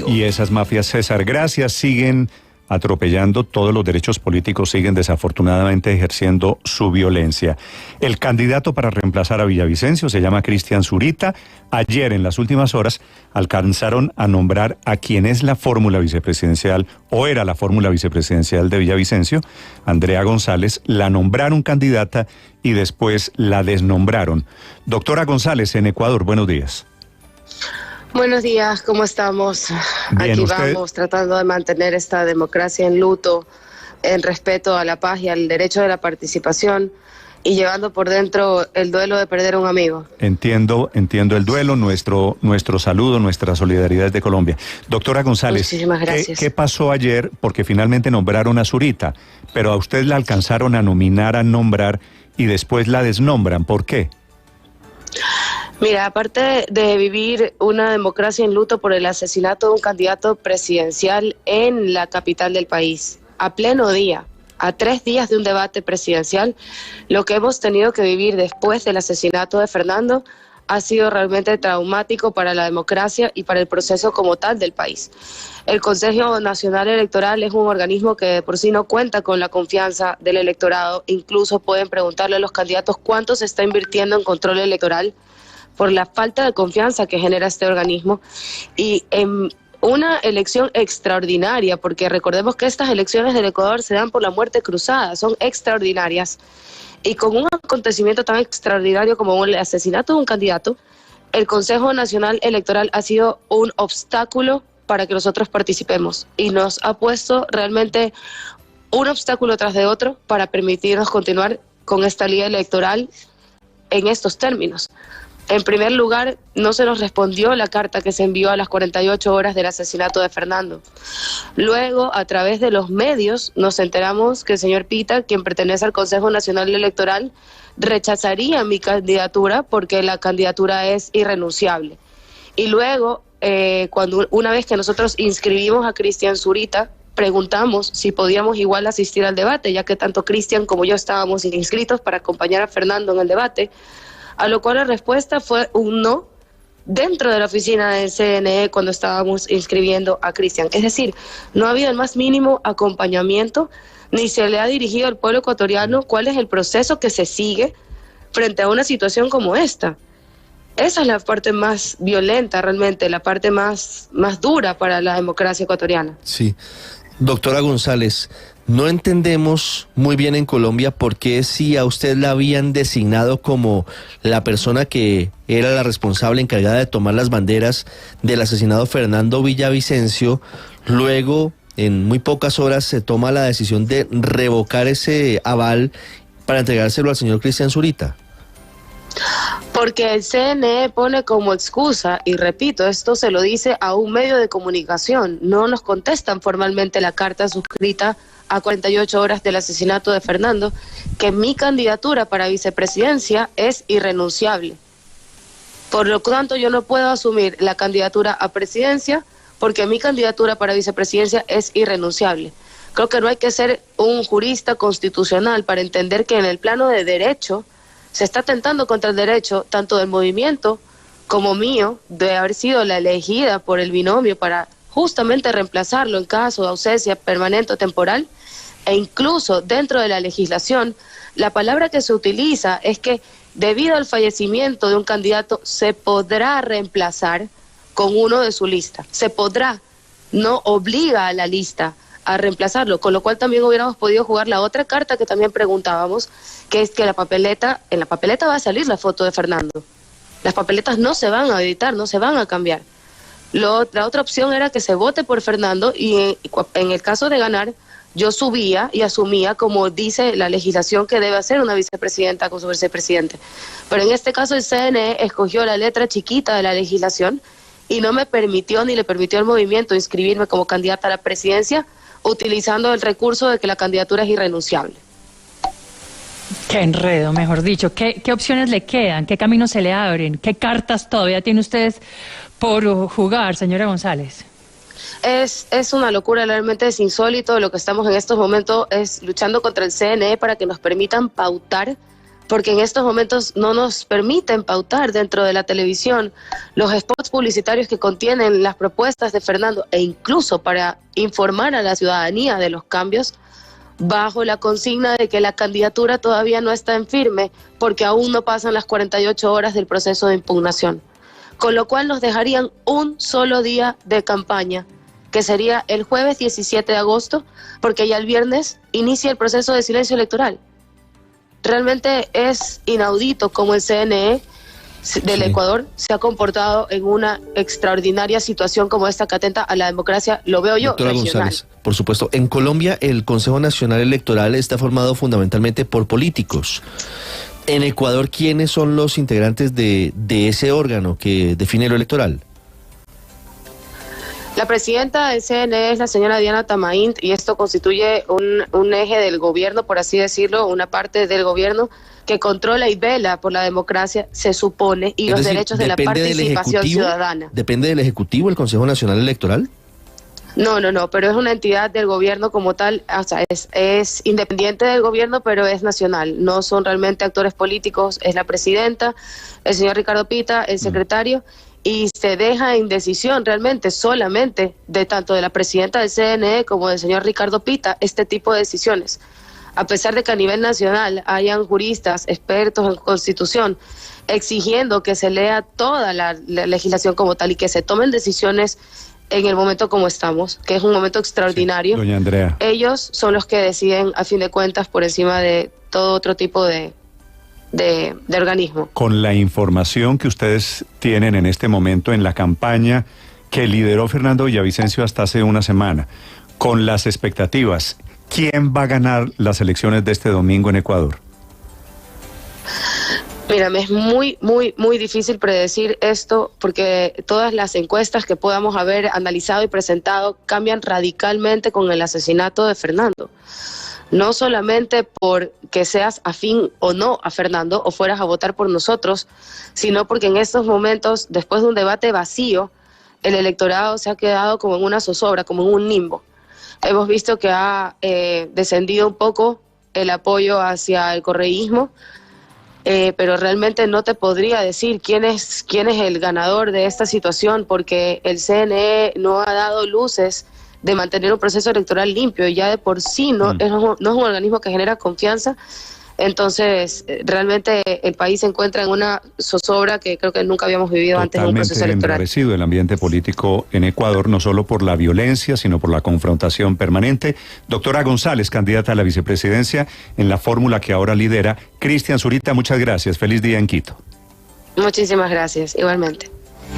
Y esas mafias, César, gracias, siguen atropellando todos los derechos políticos, siguen desafortunadamente ejerciendo su violencia. El candidato para reemplazar a Villavicencio se llama Cristian Zurita. Ayer, en las últimas horas, alcanzaron a nombrar a quien es la fórmula vicepresidencial, o era la fórmula vicepresidencial de Villavicencio, Andrea González. La nombraron candidata y después la desnombraron. Doctora González, en Ecuador, buenos días. Buenos días, ¿cómo estamos? Bien, Aquí usted... vamos tratando de mantener esta democracia en luto, en respeto a la paz y al derecho de la participación y llevando por dentro el duelo de perder a un amigo. Entiendo el duelo, nuestro saludo, nuestra solidaridad desde Colombia. Doctora González, muchísimas gracias. ¿Qué pasó ayer? Porque finalmente nombraron a Zurita, pero a usted la alcanzaron a nominar, a nombrar y después la desnombran. ¿Por qué? Mira, aparte de vivir una democracia en luto por el asesinato de un candidato presidencial en la capital del país, a pleno día, a 3 días de un debate presidencial, lo que hemos tenido que vivir después del asesinato de Fernando ha sido realmente traumático para la democracia y para el proceso como tal del país. El Consejo Nacional Electoral es un organismo que de por sí no cuenta con la confianza del electorado. Incluso pueden preguntarle a los candidatos cuánto se está invirtiendo en control electoral por la falta de confianza que genera este organismo, y en una elección extraordinaria, porque recordemos que estas elecciones del Ecuador se dan por la muerte cruzada, son extraordinarias, y con un acontecimiento tan extraordinario como el asesinato de un candidato, el Consejo Nacional Electoral ha sido un obstáculo para que nosotros participemos, y nos ha puesto realmente un obstáculo tras de otro para permitirnos continuar con esta liga electoral en estos términos. En primer lugar, no se nos respondió la carta que se envió a las 48 horas del asesinato de Fernando. Luego, a través de los medios, nos enteramos que el señor Pita, quien pertenece al Consejo Nacional Electoral, rechazaría mi candidatura porque la candidatura es irrenunciable. Y luego, una vez que nosotros inscribimos a Cristian Zurita, preguntamos si podíamos igual asistir al debate, ya que tanto Cristian como yo estábamos inscritos para acompañar a Fernando en el debate, a lo cual la respuesta fue un no dentro de la oficina del CNE cuando estábamos inscribiendo a Cristian. Es decir, no ha habido el más mínimo acompañamiento, ni se le ha dirigido al pueblo ecuatoriano cuál es el proceso que se sigue frente a una situación como esta. Esa es la parte más violenta realmente, la parte más dura para la democracia ecuatoriana. Sí. Doctora González, no entendemos muy bien en Colombia por qué si a usted la habían designado como la persona que era la responsable encargada de tomar las banderas del asesinado Fernando Villavicencio, luego en muy pocas horas se toma la decisión de revocar ese aval para entregárselo al señor Cristian Zurita. Porque el CNE pone como excusa, y repito, esto se lo dice a un medio de comunicación, no nos contestan formalmente la carta suscrita a 48 horas del asesinato de Fernando, que mi candidatura para vicepresidencia es irrenunciable. Por lo tanto, yo no puedo asumir la candidatura a presidencia porque mi candidatura para vicepresidencia es irrenunciable. Creo que no hay que ser un jurista constitucional para entender que en el plano de derecho se está atentando contra el derecho tanto del movimiento como mío de haber sido la elegida por el binomio para justamente reemplazarlo en caso de ausencia permanente o temporal, e incluso dentro de la legislación, la palabra que se utiliza es que debido al fallecimiento de un candidato se podrá reemplazar con uno de su lista. Se podrá, no obliga a la lista a reemplazarlo, con lo cual también hubiéramos podido jugar la otra carta que también preguntábamos, que es que en la papeleta va a salir la foto de Fernando. Las papeletas no se van a editar, no se van a cambiar. La otra opción era que se vote por Fernando y en el caso de ganar, yo subía y asumía, como dice la legislación, que debe hacer una vicepresidenta con su vicepresidente. Pero en este caso el CNE escogió la letra chiquita de la legislación y no me permitió ni le permitió al movimiento inscribirme como candidata a la presidencia utilizando el recurso de que la candidatura es irrenunciable. Qué enredo, mejor dicho. ¿Qué opciones le quedan? ¿Qué caminos se le abren? ¿Qué cartas todavía tiene usted por jugar, señora González? Es una locura, realmente es insólito. Lo que estamos en estos momentos es luchando contra el CNE para que nos permitan pautar porque en estos momentos no nos permiten pautar dentro de la televisión los spots publicitarios que contienen las propuestas de Fernando, e incluso para informar a la ciudadanía de los cambios, bajo la consigna de que la candidatura todavía no está en firme porque aún no pasan las 48 horas del proceso de impugnación, con lo cual nos dejarían un solo día de campaña, que sería el jueves 17 de agosto, porque ya el viernes inicia el proceso de silencio electoral. Realmente es inaudito cómo el CNE del Ecuador se ha comportado en una extraordinaria situación como esta que atenta a la democracia, lo veo yo, Doctora regional. González, por supuesto, en Colombia el Consejo Nacional Electoral está formado fundamentalmente por políticos. En Ecuador, ¿quiénes son los integrantes de ese órgano que define lo electoral? La presidenta del CNE es la señora Diana Tamaint, y esto constituye un eje del gobierno, por así decirlo, una parte del gobierno que controla y vela por la democracia, se supone, y los derechos de la participación ciudadana. ¿Depende del Ejecutivo el Consejo Nacional Electoral? No, pero es una entidad del gobierno como tal, o sea, es independiente del gobierno, pero es nacional. No son realmente actores políticos, es la presidenta, el señor Ricardo Pita, el secretario, y se deja en decisión realmente solamente de tanto de la presidenta del CNE como del señor Ricardo Pita este tipo de decisiones. A pesar de que a nivel nacional hayan juristas, expertos en constitución, exigiendo que se lea toda la legislación como tal y que se tomen decisiones en el momento como estamos, que es un momento extraordinario. Sí, doña Andrea. Ellos son los que deciden, a fin de cuentas, por encima de todo otro tipo de organismo. Con la información que ustedes tienen en este momento en la campaña que lideró Fernando Villavicencio hasta hace una semana, con las expectativas, ¿quién va a ganar las elecciones de este domingo en Ecuador? Mira, me es muy difícil predecir esto porque todas las encuestas que podamos haber analizado y presentado cambian radicalmente con el asesinato de Fernando. No solamente porque seas afín o no a Fernando o fueras a votar por nosotros, sino porque en estos momentos, después de un debate vacío, el electorado se ha quedado como en una zozobra, como en un limbo. Hemos visto que ha descendido un poco el apoyo hacia el correísmo, pero realmente no te podría decir quién es el ganador de esta situación, porque el CNE no ha dado luces de mantener un proceso electoral limpio, y ya de por sí no es un organismo que genera confianza. Entonces, realmente el país se encuentra en una zozobra que creo que nunca habíamos vivido antes de un proceso electoral. Totalmente enrarecido el ambiente político en Ecuador, no solo por la violencia, sino por la confrontación permanente. Doctora González, candidata a la vicepresidencia en la fórmula que ahora lidera Cristian Zurita, muchas gracias. Feliz día en Quito. Muchísimas gracias, igualmente.